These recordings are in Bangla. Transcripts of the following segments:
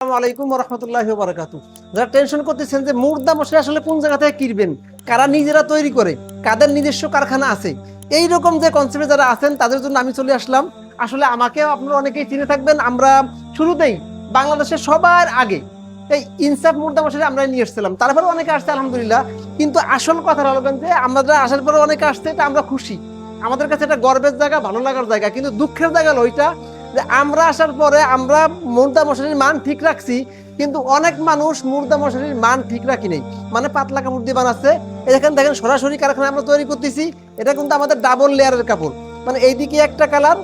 আসসালামু আলাইকুম ওয়া রাহমাতুল্লাহি ওয়া বারাকাতুহু। যারা টেনশন করতেছেন যে মুর্দা মশারি আসলে কোন জায়গা থেকে কিনবেন, কারা নিজেরা তৈরি করে, কাদের নিজস্ব কারখানা আছে, এই রকম যে কনসেপ্টে যারা আছেন তাদের জন্য আমি চলে আসলাম। আসলে আমাকেও আপনারা অনেকেই চিনে থাকবেন, আমরা শুরুতেই বাংলাদেশের সবার আগে এই ইনসাফ মুর্দা মশারি আমরা নিয়ে এসেছিলাম। তারপরে অনেকে আসছে আলহামদুলিল্লাহ, কিন্তু আসল কথা হলো যে আমরা আসার পরে অনেকে আসছে, এটা আমরা খুশি, আমাদের কাছে এটা গর্বের জায়গা, ভালো লাগার জায়গা। কিন্তু দুঃখের জায়গা হলো ওইটা যে আমরা আসার পরে আমরা মুর্দা মশারির মান ঠিক রাখছি, কিন্তু অনেক মানুষ মুর্দা মশারির মান ঠিক রাখি নেই, মানে পাতলা কাপড় দিয়ে বানাচ্ছে। এখানে দেখেন সরাসরি কারখানা আমরা তৈরি করতেছি, এটা কিন্তু আমাদের ডাবল লেয়ারের কাপড়, মানে এইদিকে একটা কালার,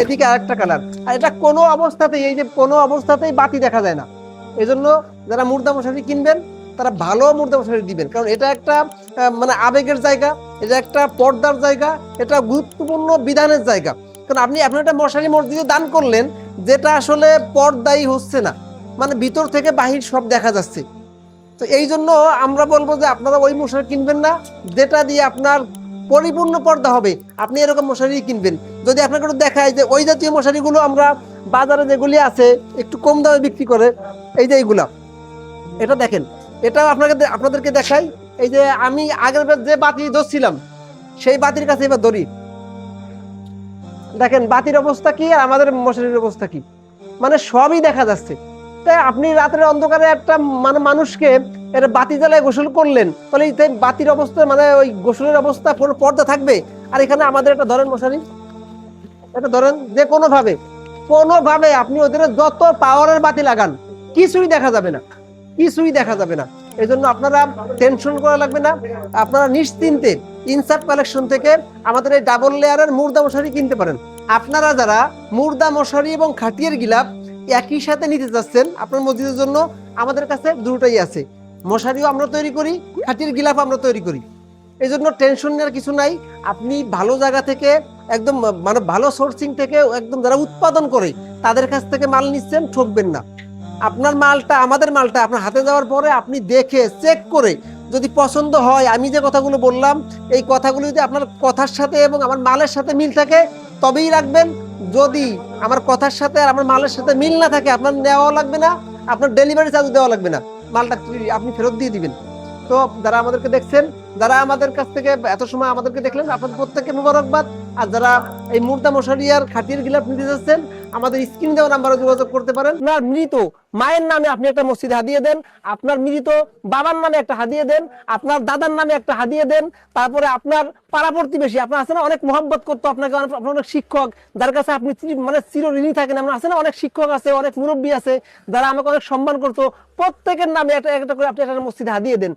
এদিকে আরেকটা কালার, আর এটা কোনো অবস্থাতেই, এই যে কোনো অবস্থাতেই বাতি দেখা যায় না। এই জন্য যারা মুর্দা মশারি কিনবেন তারা ভালো মুর্দা মশারি দিবেন, কারণ এটা একটা মানে আবেগের জায়গা, এটা একটা পর্দার জায়গা, এটা গুরুত্বপূর্ণ বিধানের জায়গা। কারণ আপনি একটা মশারি মসজিদে দান করলেন যেটা আসলে পর্দাই হচ্ছে না, মানে ভিতর থেকে বাহির সব দেখা যাচ্ছে। তো এই জন্য আমরা বলবো যে আপনারা ওই মশারি কিনবেন না যেটা দিয়ে আপনার পরিপূর্ণ পর্দা হবে, আপনি এরকম মশারি কিনবেন। যদি আপনাকে একটু দেখায় যে ওই জাতীয় মশারিগুলো আমরা বাজারে যেগুলি আছে একটু কম দামে বিক্রি করে, এই যে এইগুলা, এটা দেখেন, এটা আপনাদেরকে দেখাই। এই যে আমি আগের বার যে বাতি ধরছিলাম সেই বাতির কাছে এবার ধরি, দেখেন বাতির অবস্থা কি আর আমাদের মশারির অবস্থা কি, মানে সবই দেখা যাচ্ছে। তাই আপনি রাতের অন্ধকারে একটা মানে মানুষকে এটা বাতি জ্বালায় গোসল করলেন, তাহলে এই বাতির অবস্থা মানে ওই গোসলের অবস্থা পুরো পর্দা থাকবে। আর এখানে আমাদের একটা ধরেন মশারি, এটা ধরেন যে কোনোভাবে আপনি ওদের যত পাওয়ারের বাতি লাগান কিছুই দেখা যাবে না, কিছুই দেখা যাবে না। এই জন্য আপনারা টেনশন করা লাগবে না, আপনারা নিশ্চিন্তে ইনসাফ কালেকশন থেকে আমাদের এই ডাবল লেয়ারের মুর্দা মশারি কিনতে পারেন। আপনারা যারা মুর্দা মশারি এবং খাটিয়ার গিলাফ একই সাথে নিতে চাচ্ছেন আপনার মসজিদের জন্য, আমাদের কাছে দুটোই আছে, মশারিও আমরা তৈরি করি, খাটিয়ার গিলাফ আমরা তৈরি করি। এই জন্য টেনশন নেওয়ার কিছু নাই। আপনি ভালো জায়গা থেকে একদম মানে ভালো সোর্সিং থেকে একদম যারা উৎপাদন করে তাদের কাছ থেকে মাল নিচ্ছেন, ঠকবেন না। আপনার মালটা, আমাদের মালটা আপনার হাতে যাওয়ার পরে আপনি দেখে চেক করে যদি পছন্দ হয়, আমি যে কথাগুলো বললাম এই কথাগুলো যদি আপনার কথার সাথে এবং আমার মালের সাথে মিল থাকে তবেই রাখবেন। যদি আমার কথার সাথে আর আমার মালের সাথে মিল না থাকে, আপনার নেওয়াও লাগবে না, আপনার ডেলিভারি চার্জ দেওয়া লাগবে না, মালটা আপনি ফেরত দিয়ে দিবেন। তো যারা আমাদেরকে দেখছেন, যারা আমাদের কাছ থেকে এত সময় আমাদেরকে দেখলেন, আপনাদের প্রত্যেককে মুবারকবাদ। আর যারা এই মুর্দা মশারি আর খাটিয়ার গিলাফ নিতে যাচ্ছেন, আমাদের স্ক্রিন দেওয়া নাম্বারে যোগাযোগ করতে পারেন। না মৃত মায়ের নামে আপনি একটা মসজিদে হাদিয়ে দেন, আপনার মৃত বাবার নামে একটা হাদিয়ে দেন, আপনার দাদার নামে একটা হাদিয়ে দেন, তারপরে আপনার পাড়া প্রতিবেশী, আপনার আছে না অনেক মহব্বত করতো আপনাকে, আপনার অনেক শিক্ষক যার কাছে আপনি মানে চিরঋণী থাকেন, আপনার আছে না অনেক শিক্ষক আছে, অনেক মুরব্বী আছে যারা আমাকে অনেক সম্মান করতো, প্রত্যেকের নামে একটা একটা করে আপনি একটা মসজিদে হাদিয়ে দেন।